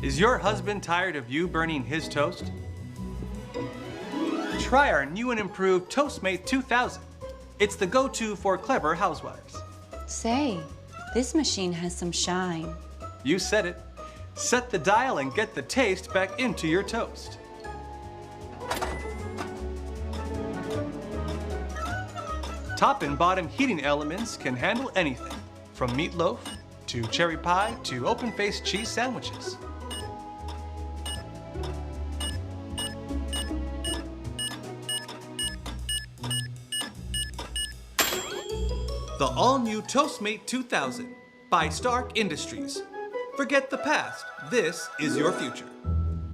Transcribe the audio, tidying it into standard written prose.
Is your husband tired of you burning his toast? Try our new and improved Toastmate 2000. It's the go-to for clever housewives. Say, this machine has some shine. You said it. Set the dial and get the taste back into your toast. Top and bottom heating elements can handle anything, from meatloaf to cherry pie to open-faced cheese sandwiches. The all-new Toastmate 2000 by Stark Industries. Forget the past. This is your future.